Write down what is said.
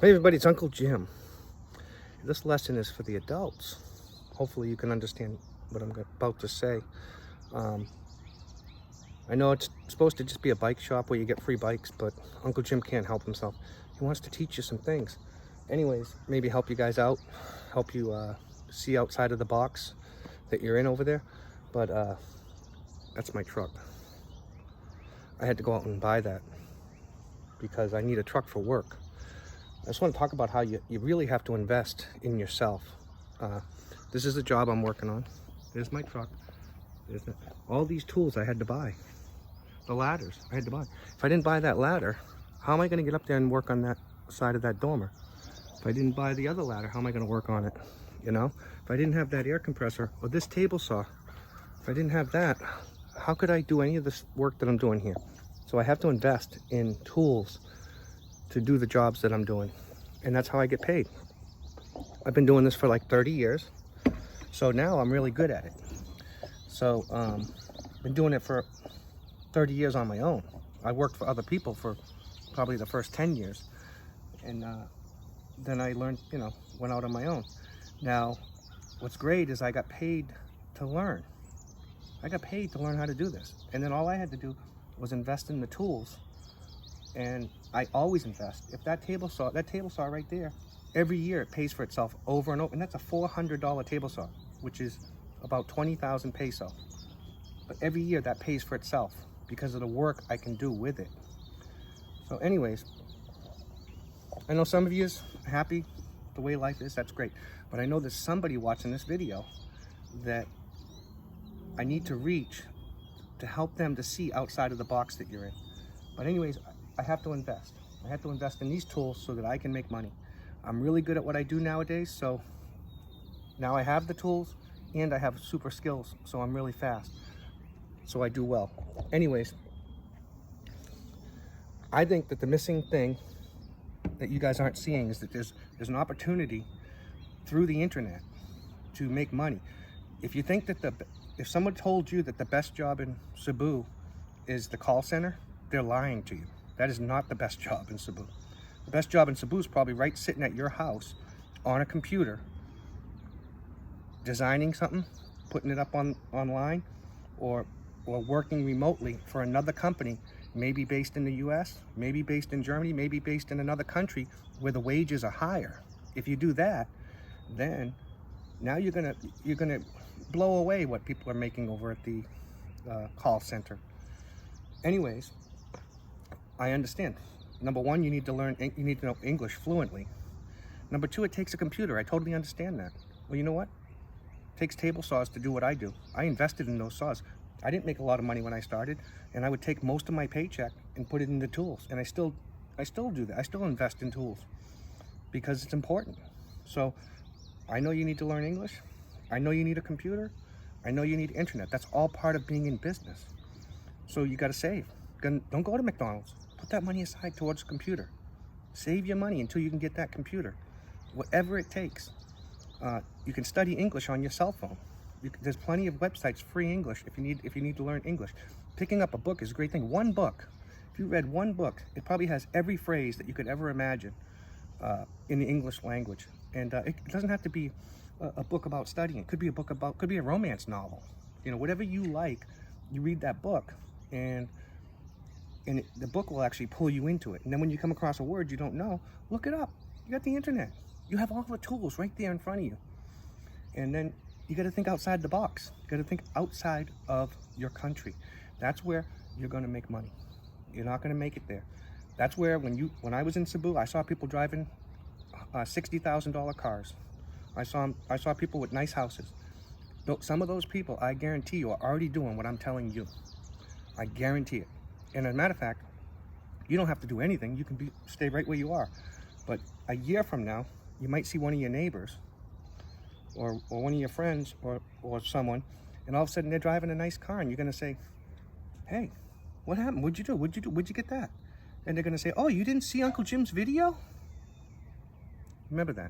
Hey everybody, it's Uncle Jim. This lesson is for the adults. Hopefully you can understand what I'm about to say. I know it's supposed to just be a bike shop where you get free bikes, but Uncle Jim can't help himself. He wants to teach you some things. Anyways, maybe help you guys out, help you see outside of the box that you're in over there. But that's my truck. I had to go out and buy that because I need a truck for work. I just want to talk about how you really have to invest in yourself. This is the job I'm working on. There's my truck. There's all these tools I had to buy. The ladders I had to buy. If I didn't buy that ladder, how am I going to get up there and work on that side of that dormer? If I didn't buy the other ladder, how am I going to work on it? You know, if I didn't have that air compressor or this table saw, if I didn't have that, how could I do any of this work that I'm doing here? So I have to invest in tools to do the jobs that I'm doing, and that's how I get paid. I've been doing this for like 30 years, so now I'm really good at it. So been doing it for 30 years on my own. I worked for other people for probably the first 10 years, and then I learned, went out on my own. Now what's great is I got paid to learn. I got paid to learn how to do this, and then all I had to do was invest in the tools. And I always invest. If that table saw right there, every year it pays for itself over and over. And that's a $400 table saw, which is about 20,000 peso. But every year that pays for itself because of the work I can do with it. So anyways, I know some of you is happy the way life is. That's great. But I know there's somebody watching this video that I need to reach to help them to see outside of the box that you're in. But anyways, I have to invest. I have to invest in these tools so that I can make money. I'm really good at what I do nowadays, so now I have the tools and I have super skills, so I'm really fast. So I do well. Anyways, I think that the missing thing that you guys aren't seeing is that there's an opportunity through the internet to make money. If you think that if someone told you that the best job in Cebu is the call center, they're lying to you. That is not the best job in Cebu. The best job in Cebu is probably right sitting at your house on a computer, designing something, putting it up online, or working remotely for another company, maybe based in the US, maybe based in Germany, maybe based in another country where the wages are higher. If you do that, then now you're gonna blow away what people are making over at the call center. Anyways, I understand. Number one, you need to know English fluently. Number two, it takes a computer. I totally understand that. Well, you know what? It takes table saws to do what I do. I invested in those saws. I didn't make a lot of money when I started, and I would take most of my paycheck and put it into tools. And I still do that. I still invest in tools because it's important. So I know you need to learn English. I know you need a computer. I know you need internet. That's all part of being in business. So you got to save. Don't go to McDonald's. Put that money aside towards a computer. Save your money until you can get that computer. Whatever it takes. You can study English on your cell phone. There's plenty of websites, free English, if you need to learn English. Picking up a book is a great thing. One book. If you read one book, it probably has every phrase that you could ever imagine in the English language. And it doesn't have to be a book about studying. It could be could be a romance novel. Whatever you like, you read that book, and the book will actually pull you into it. And then when you come across a word you don't know, look it up. You got the internet. You have all the tools right there in front of you. And then you got to think outside the box. You got to think outside of your country. That's where you're going to make money. You're not going to make it there. That's where when I was in Cebu, I saw people driving $60,000 cars. I saw people with nice houses. Some of those people, I guarantee you, are already doing what I'm telling you. I guarantee it. And as a matter of fact, you don't have to do anything. You can stay right where you are. But a year from now, you might see one of your neighbors or one of your friends or someone, and all of a sudden they're driving a nice car, and you're going to say, hey, what happened? What'd you do? Where'd you get that? And they're going to say, oh, you didn't see Uncle Jim's video? Remember that.